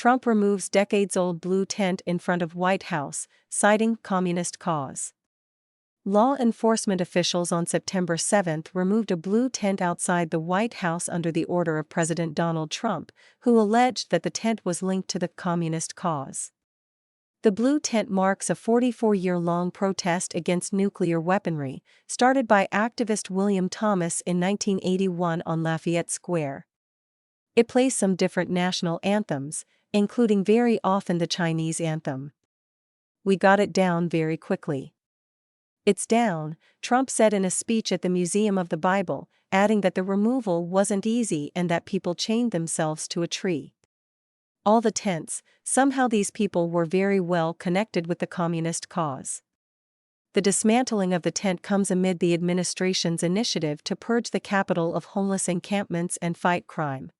Trump removes decades-old blue tent in front of White House, citing communist cause. Law enforcement officials on September 7 removed a blue tent outside the White House under the order of President Donald Trump, who alleged that the tent was linked to the communist cause. The blue tent marks a 44-year-long protest against nuclear weaponry, started by activist William Thomas in 1981 on Lafayette Square. It plays some different national anthems, including very often the Chinese anthem. "We got it down very quickly. It's down," Trump said in a speech at the Museum of the Bible, adding that the removal wasn't easy and that people chained themselves to a tree. All the tents, somehow these people were very well connected with the communist cause. The dismantling of the tent comes amid the administration's initiative to purge the capital of homeless encampments and fight crime.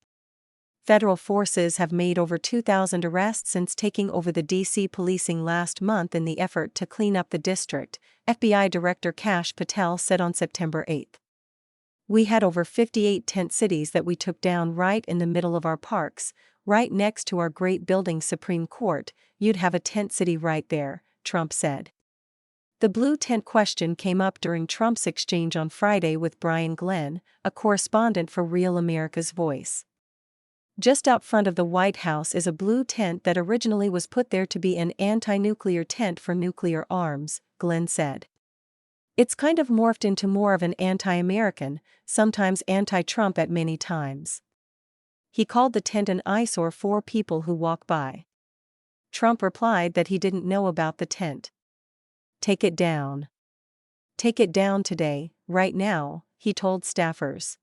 Federal forces have made over 2,000 arrests since taking over the D.C. policing last month in the effort to clean up the district, FBI Director Kash Patel said on September 8. "We had over 58 tent cities that we took down right in the middle of our parks, right next to our great building Supreme Court. You'd have a tent city right there," Trump said. The blue tent question came up during Trump's exchange on Friday with Brian Glenn, a correspondent for Real America's Voice. "Just out front of the White House is a blue tent that originally was put there to be an anti-nuclear tent for nuclear arms," Glenn said. "It's kind of morphed into more of an anti-American, sometimes anti-Trump at many times." He called the tent an eyesore for people who walk by. Trump replied that he didn't know about the tent. "Take it down. Take it down today, right now," he told staffers.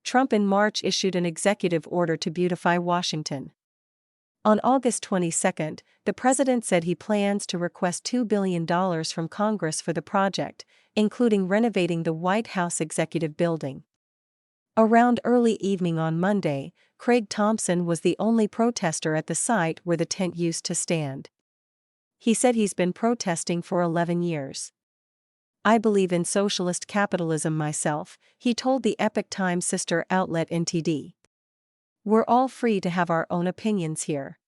Trump in March issued an executive order to beautify Washington. On August 22, the president said he plans to request $2 billion from Congress for the project, including renovating the White House Executive Building. Around early evening on Monday, Craig Thompson was the only protester at the site where the tent used to stand. He said he's been protesting for 11 years. "I believe in socialist capitalism myself," he told the Epoch Times sister outlet NTD. "We're all free to have our own opinions here."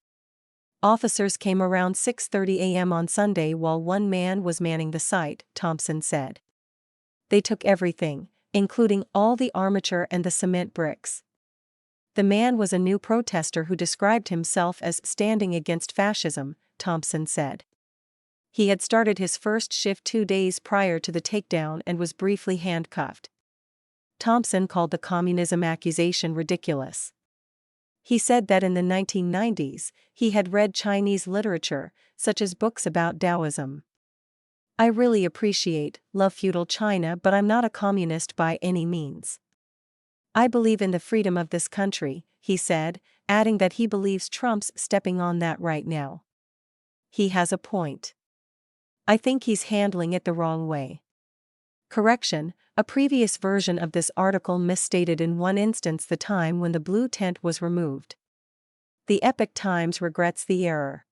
Officers came around 6:30 a.m. on Sunday while one man was manning the site, Thompson said. "They took everything, including all the armature and the cement bricks." The man was a new protester who described himself as standing against fascism, Thompson said. He had started his first shift 2 days prior to the takedown and was briefly handcuffed. Thompson called the communism accusation ridiculous. He said that in the 1990s, he had read Chinese literature, such as books about Taoism. "I really love feudal China, but I'm not a communist by any means. I believe in the freedom of this country," he said, adding that he believes Trump's stepping on that right now. "He has a point. I think he's handling it the wrong way." Correction, a previous version of this article misstated in one instance the time when the blue tent was removed. The Epoch Times regrets the error.